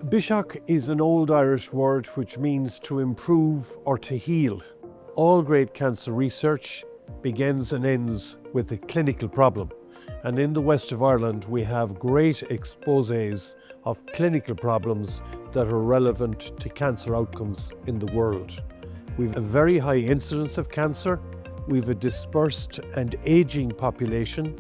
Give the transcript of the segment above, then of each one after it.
Biseach is an old Irish word which means to improve or to heal. All great cancer research begins and ends with a clinical problem. And in the west of Ireland, we have great exposés of clinical problems that are relevant to cancer outcomes in the world. We've a very high incidence of cancer. We've a dispersed and aging population.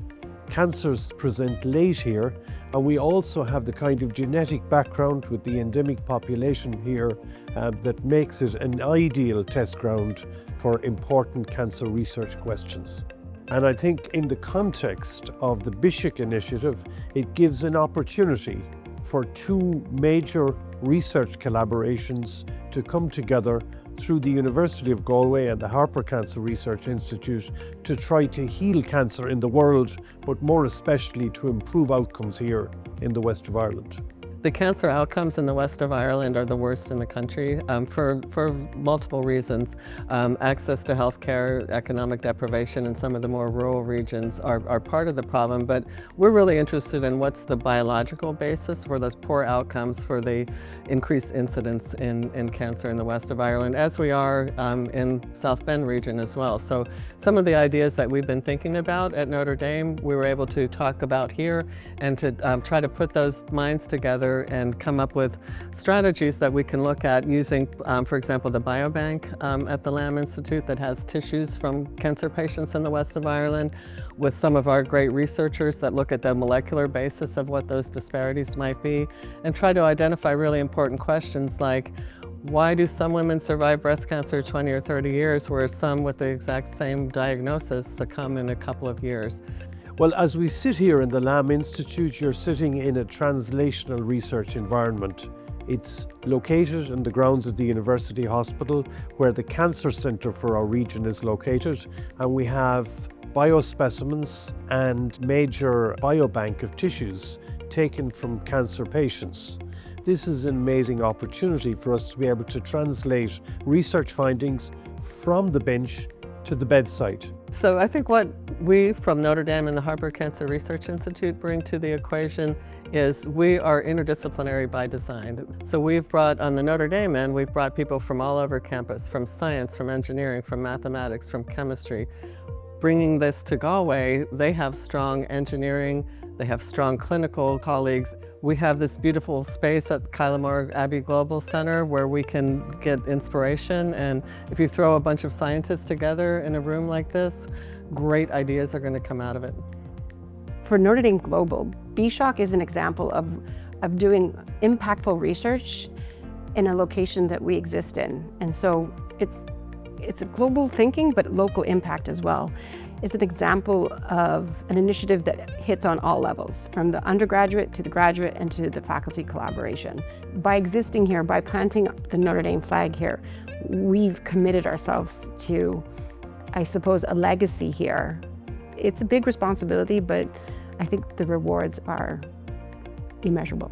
Cancers present late here, and we also have the kind of genetic background with the endemic population here that makes it an ideal test ground for important cancer research questions. And I think in the context of the Biseach initiative, it gives an opportunity for two major research collaborations to come together through the University of Galway and the Harper Cancer Research Institute to try to heal cancer in the world, but more especially to improve outcomes here in the west of Ireland. The cancer outcomes in the west of Ireland are the worst in the country for multiple reasons. Access to healthcare, economic deprivation in some of the more rural regions are part of the problem, but we're really interested in what's the biological basis for those poor outcomes for the increased incidence in cancer in the west of Ireland, as we are in South Bend region as well. So some of the ideas that we've been thinking about at Notre Dame, we were able to talk about here and to try to put those minds together and come up with strategies that we can look at using, for example, the biobank at the Lamb Institute that has tissues from cancer patients in the west of Ireland, with some of our great researchers that look at the molecular basis of what those disparities might be, and try to identify really important questions like, why do some women survive breast cancer 20 or 30 years, whereas some with the exact same diagnosis succumb in a couple of years? Well, as we sit here in the Lamb Institute, you're sitting in a translational research environment. It's located in the grounds of the University Hospital, where the Cancer Centre for our region is located, and we have biospecimens and major biobank of tissues taken from cancer patients. This is an amazing opportunity for us to be able to translate research findings from the bench to the bedside. So I think what we from Notre Dame and the Harper Cancer Research Institute bring to the equation is we are interdisciplinary by design. So we've brought, on the Notre Dame end, we've brought people from all over campus, from science, from engineering, from mathematics, from chemistry. Bringing this to Galway, they have strong engineering, they have strong clinical colleagues. We have this beautiful space at Kylemore Abbey Global Center where we can get inspiration, and if you throw a bunch of scientists together in a room like this, great ideas are going to come out of it. For Notre Dame Global, Biseach is an example of doing impactful research in a location that we exist in. And so it's a global thinking, but local impact as well. It's an example of an initiative that hits on all levels, from the undergraduate to the graduate and to the faculty collaboration. By existing here, by planting the Notre Dame flag here, we've committed ourselves to, I suppose, a legacy here. It's a big responsibility, but I think the rewards are immeasurable.